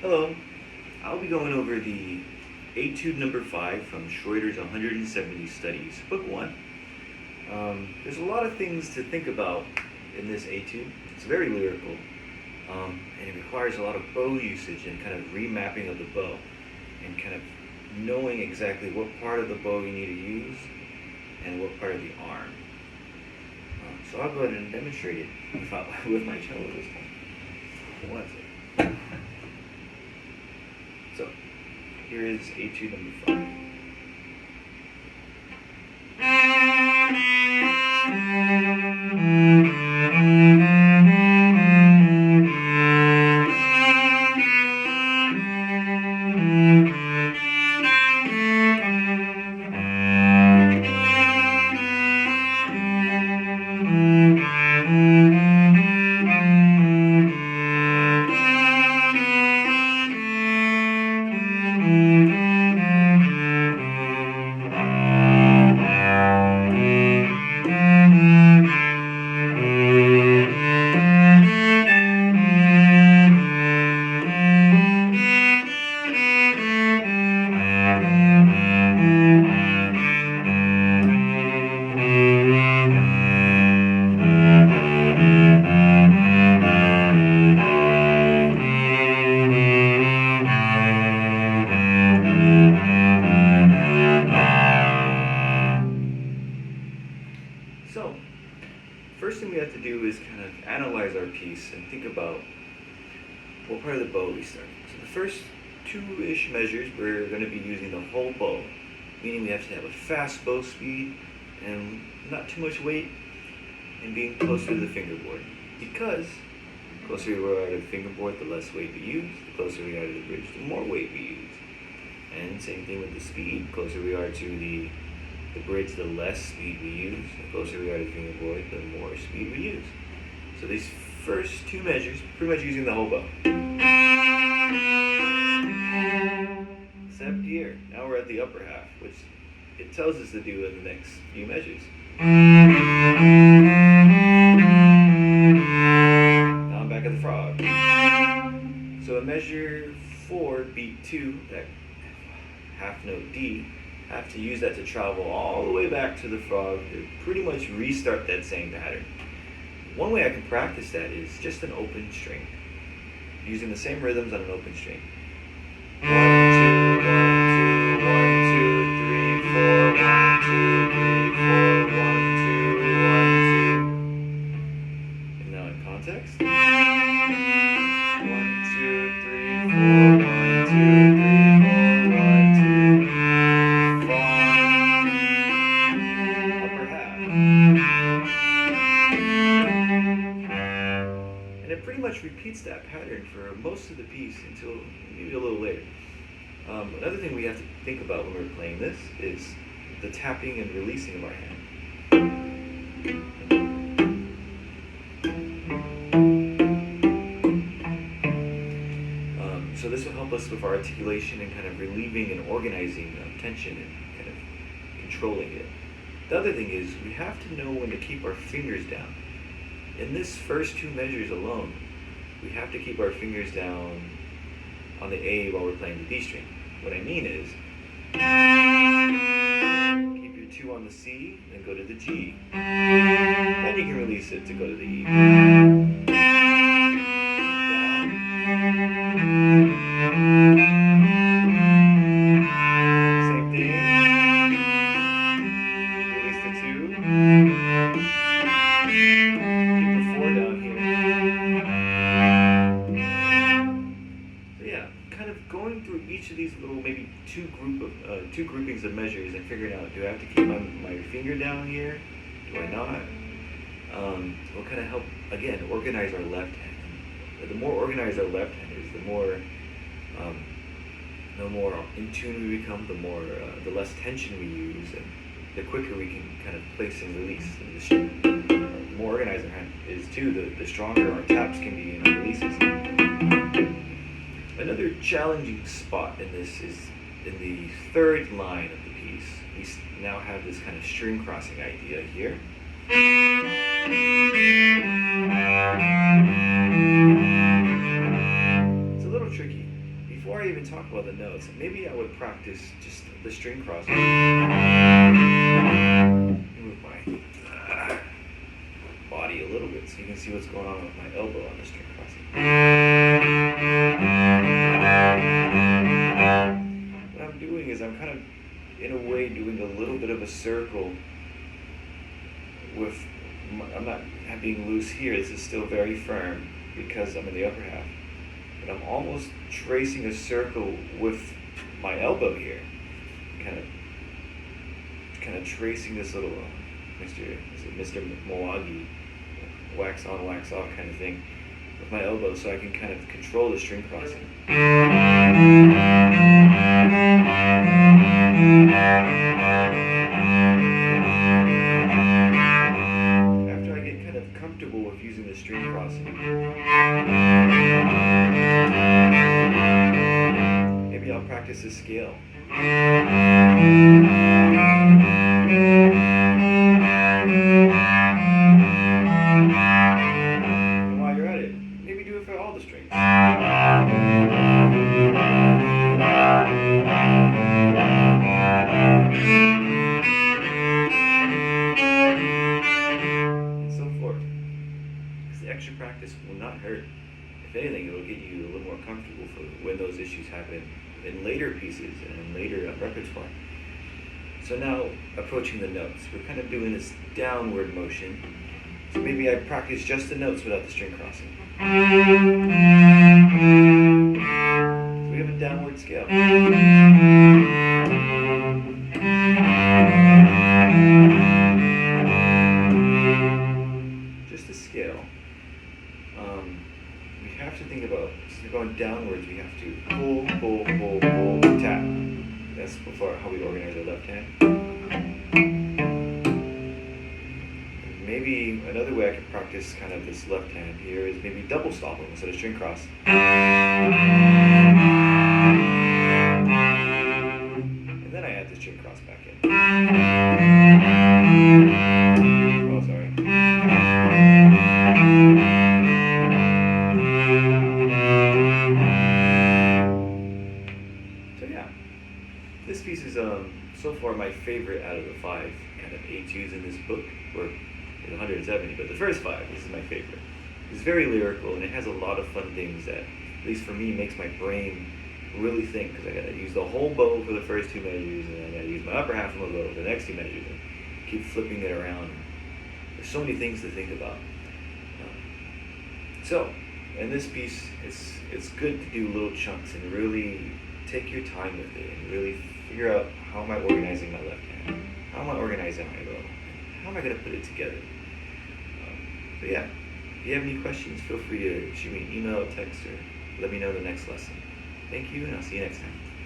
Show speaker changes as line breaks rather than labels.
Hello, I'll be going over the Etude number 5 from Schroeder's 170 Studies, Book 1. There's a lot of things to think about in this etude. It's very lyrical, and it requires a lot of bow usage and kind of remapping of the bow, and kind of knowing exactly what part of the bow you need to use and what part of the arm. So I'll go ahead and demonstrate it with my cello this time. One second. So, here is Etude number 5. So, first thing we have to do is kind of analyze our piece and think about what part of the bow we start. So the first two-ish measures, we're going to be using the whole bow, meaning we have to have a fast bow speed and not too much weight and being closer to the fingerboard. Because the closer we are to the fingerboard, the less weight we use. The closer we are to the bridge, the more weight we use. And same thing with the speed. The closer we are to the bridge, the less speed we use. The closer we are to the fingerboard, the more speed we use. So these first two measures, pretty much using the whole bow. Except here, now we're at the upper half, which it tells us to do in the next few measures. Now I'm back at the frog. So in measure 4, beat 2, that half note D, I have to use that to travel all the way back to the frog to pretty much restart that same pattern. One way I can practice that is just an open string, using the same rhythms on an open string. 1, 2, 1, 2, 1, 2, 3, 4, 1, 2, 3, 4, 1, 2, 1, 2. And now in context. 1, 2, 3, 4, 1, 2, 3, 4, 1, 2. Upper half. And it pretty much repeats that pattern for most of the piece until maybe a little later. Another thing we have to think about when we're playing this is the tapping and releasing of our hand. So this will help us with our articulation and kind of relieving and organizing tension and kind of controlling it. The other thing is we have to know when to keep our fingers down. In this first two measures alone, we have to keep our fingers down on the A while we're playing the D string. What I mean is, keep your 2 on the C, then go to the G. Then you can release it to go to the E. Down. Same thing. Release the 2. Keep the 4 down here. So yeah, kind of going through each of these little maybe two groupings of measures and figuring out, do I have to keep my finger down here? Do I not? Will kind of help, again, organize our left hand. The more organized our left hand is, the more in tune we become, the less tension we use, and the quicker we can kind of place and release. And the more organized our hand is too, the stronger our taps can be in our releases. Another challenging spot in this is in the third line of the piece. We now have this kind of string crossing idea here. It's a little tricky. before I even talk about the notes, maybe I would practice just the string crossing. Move my body a little bit so you can see what's going on with my elbow on the string crossing. What I'm doing is I'm kind of, in a way, doing a little bit of a circle with, I'm not being loose here, this is still very firm because I'm in the upper half. But I'm almost tracing a circle with my elbow here. Kind of tracing this little Mr. Miyagi, wax on, wax off kind of thing with my elbow so I can kind of control the string crossing. After I get kind of comfortable with using the string crossing, maybe I'll practice a scale. And while you're at it, maybe do it for all the strings. And so forth. Because the extra practice will not hurt. If anything, it'll get you a little more comfortable for when those issues happen in later pieces and in later repertoire. So now, approaching the notes, we're kind of doing this downward motion. So maybe I practice just the notes without the string crossing. So we have a downward scale. Just a scale. We have to think about, so we're going downwards, we have to pull, pull, pull, pull, tap. That's before how we organize our left hand. Maybe another way I could practice kind of this left hand here is maybe double stopping instead of string cross. And then I add the string cross back in. Oh, sorry. So yeah, this piece is so far my favorite out of the 5 kind of etudes in this book, or 170, but the first 5, this is my favorite. It's very lyrical and it has a lot of fun things that, at least for me, makes my brain really think, because I gotta use the whole bow for the first 2 measures and I gotta use my upper half of my bow for the next 2 measures and keep flipping it around. There's so many things to think about. So, in this piece, it's good to do little chunks and really take your time with it and really figure out, how am I organizing my left hand? How am I organizing my bow? How am I going to put it together? So yeah, if you have any questions, feel free to shoot me an email, text, or let me know the next lesson. Thank you, and I'll see you next time.